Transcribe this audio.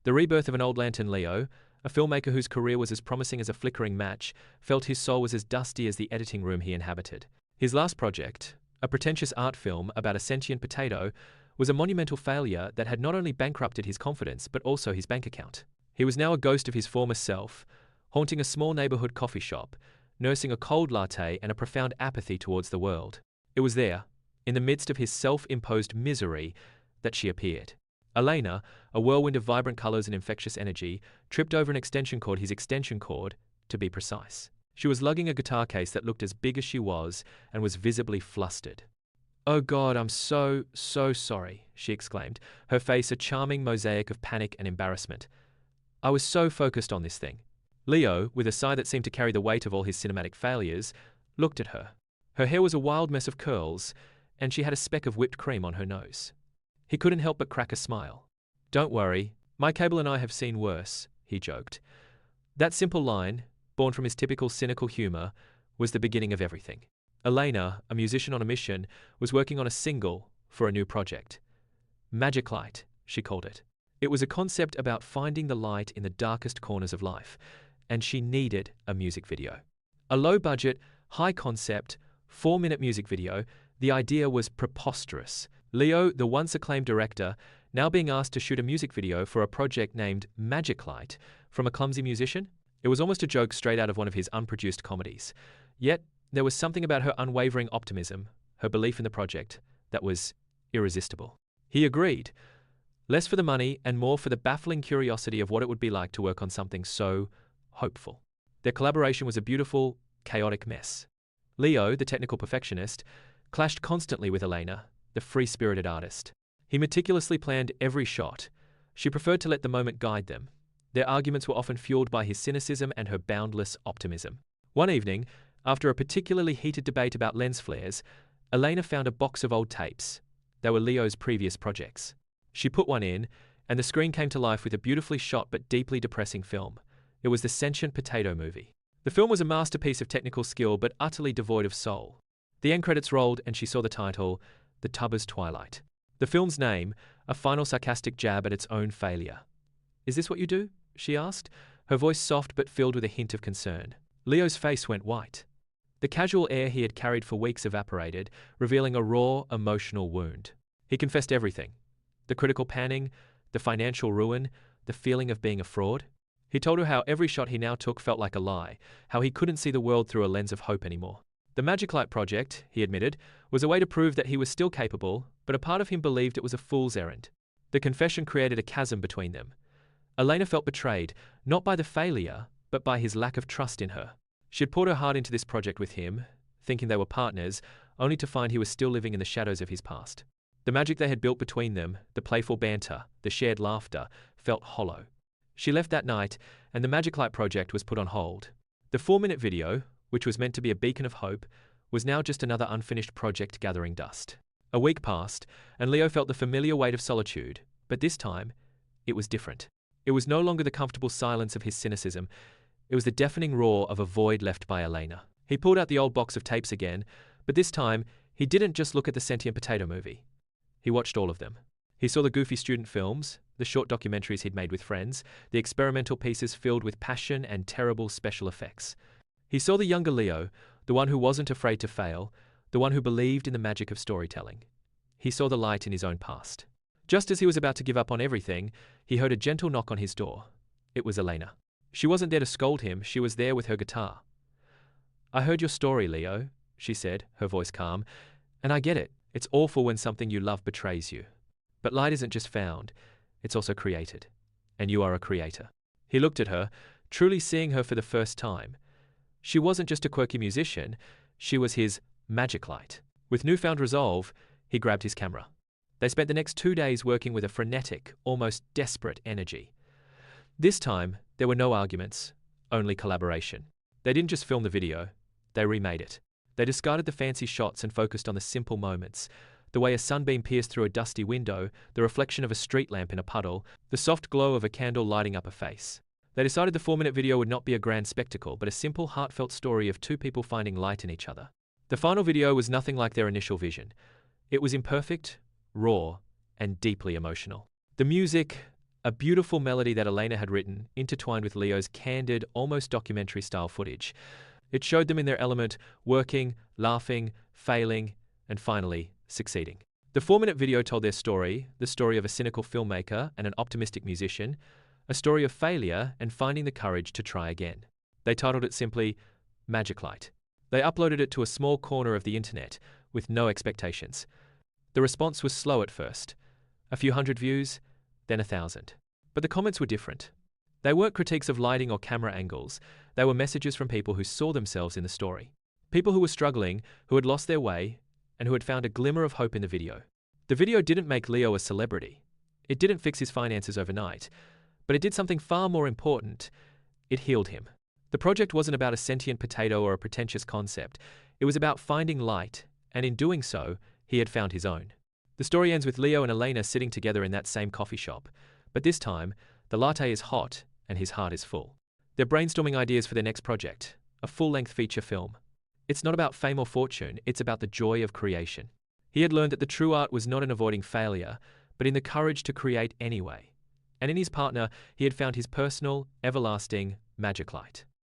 The rebirth of an old lantern. Leo, a filmmaker whose career was as promising as a flickering match, felt his soul was as dusty as the editing room he inhabited. His last project, a pretentious art film about a sentient potato, was a monumental failure that had not only bankrupted his confidence but also his bank account. He was now a ghost of his former self, haunting a small neighborhood coffee shop, nursing a cold latte and a profound apathy towards the world. It was there, in the midst of his self-imposed misery, that she appeared. Elena, a whirlwind of vibrant colors and infectious energy, tripped over an extension cord, his extension cord, to be precise. She was lugging a guitar case that looked as big as she was and was visibly flustered. "Oh God, I'm so sorry," she exclaimed, her face a charming mosaic of panic and embarrassment. "I was so focused on this thing." Leo, with a sigh that seemed to carry the weight of all his cinematic failures, looked at her. Her hair was a wild mess of curls, and she had a speck of whipped cream on her nose. He couldn't help but crack a smile. "Don't worry, my cable and I have seen worse," he joked. That simple line, born from his typical cynical humor, was the beginning of everything. Elena, a musician on a mission, was working on a single for a new project. Magiclight, she called it. It was a concept about finding the light in the darkest corners of life, and she needed a music video. A low-budget, high-concept, 4-minute music video. The idea was preposterous. Leo, the once acclaimed director, now being asked to shoot a music video for a project named Magiclight from a clumsy musician? It was almost a joke straight out of one of his unproduced comedies. Yet, there was something about her unwavering optimism, her belief in the project, that was irresistible. He agreed, less for the money and more for the baffling curiosity of what it would be like to work on something so hopeful. Their collaboration was a beautiful, chaotic mess. Leo, the technical perfectionist, clashed constantly with Elena, the free-spirited artist. He meticulously planned every shot. She preferred to let the moment guide them. Their arguments were often fueled by his cynicism and her boundless optimism. One evening, after a particularly heated debate about lens flares, Elena found a box of old tapes. They were Leo's previous projects. She put one in, and the screen came to life with a beautifully shot but deeply depressing film. It was the Sentient Potato Movie. The film was a masterpiece of technical skill but utterly devoid of soul. The end credits rolled and she saw the title, The Tubber's Twilight. The film's name, a final sarcastic jab at its own failure. "Is this what you do?" she asked, her voice soft but filled with a hint of concern. Leo's face went white. The casual air he had carried for weeks evaporated, revealing a raw, emotional wound. He confessed everything. The critical panning, the financial ruin, the feeling of being a fraud. He told her how every shot he now took felt like a lie, how he couldn't see the world through a lens of hope anymore. The Magiclight project, he admitted, was a way to prove that he was still capable, but a part of him believed it was a fool's errand. The confession created a chasm between them. Elena felt betrayed, not by the failure, but by his lack of trust in her. She had poured her heart into this project with him, thinking they were partners, only to find he was still living in the shadows of his past. The magic they had built between them, the playful banter, the shared laughter, felt hollow. She left that night, and the Magiclight project was put on hold. The 4-minute video, which was meant to be a beacon of hope, was now just another unfinished project gathering dust. A week passed, and Leo felt the familiar weight of solitude, but this time, it was different. It was no longer the comfortable silence of his cynicism. It was the deafening roar of a void left by Elena. He pulled out the old box of tapes again, but this time, he didn't just look at the Sentient Potato Movie. He watched all of them. He saw the goofy student films, the short documentaries he'd made with friends, the experimental pieces filled with passion and terrible special effects. He saw the younger Leo, the one who wasn't afraid to fail, the one who believed in the magic of storytelling. He saw the light in his own past. Just as he was about to give up on everything, he heard a gentle knock on his door. It was Elena. She wasn't there to scold him, she was there with her guitar. "I heard your story, Leo," she said, her voice calm, "and I get it. It's awful when something you love betrays you. But light isn't just found, it's also created. And you are a creator." He looked at her, truly seeing her for the first time. She wasn't just a quirky musician, she was his Magiclight. With newfound resolve, he grabbed his camera. They spent the next 2 days working with a frenetic, almost desperate energy. This time, there were no arguments, only collaboration. They didn't just film the video, they remade it. They discarded the fancy shots and focused on the simple moments. The way a sunbeam pierced through a dusty window, the reflection of a street lamp in a puddle, the soft glow of a candle lighting up a face. They decided the 4-minute video would not be a grand spectacle, but a simple, heartfelt story of two people finding light in each other. The final video was nothing like their initial vision. It was imperfect, raw, and deeply emotional. The music, a beautiful melody that Elena had written, intertwined with Leo's candid, almost documentary-style footage. It showed them in their element, working, laughing, failing, and finally, succeeding. The 4-minute video told their story, the story of a cynical filmmaker and an optimistic musician, a story of failure and finding the courage to try again. They titled it simply, Magiclight. They uploaded it to a small corner of the internet, with no expectations. The response was slow at first. A few hundred views, then 1,000. But the comments were different. They weren't critiques of lighting or camera angles. They were messages from people who saw themselves in the story. People who were struggling, who had lost their way, and who had found a glimmer of hope in the video. The video didn't make Leo a celebrity. It didn't fix his finances overnight. But it did something far more important. It healed him. The project wasn't about a sentient potato or a pretentious concept. It was about finding light, and in doing so, he had found his own. The story ends with Leo and Elena sitting together in that same coffee shop. But this time, the latte is hot and his heart is full. They're brainstorming ideas for their next project, a full-length feature film. It's not about fame or fortune, it's about the joy of creation. He had learned that the true art was not in avoiding failure, but in the courage to create anyway. And in his partner, he had found his personal, everlasting Magiclight.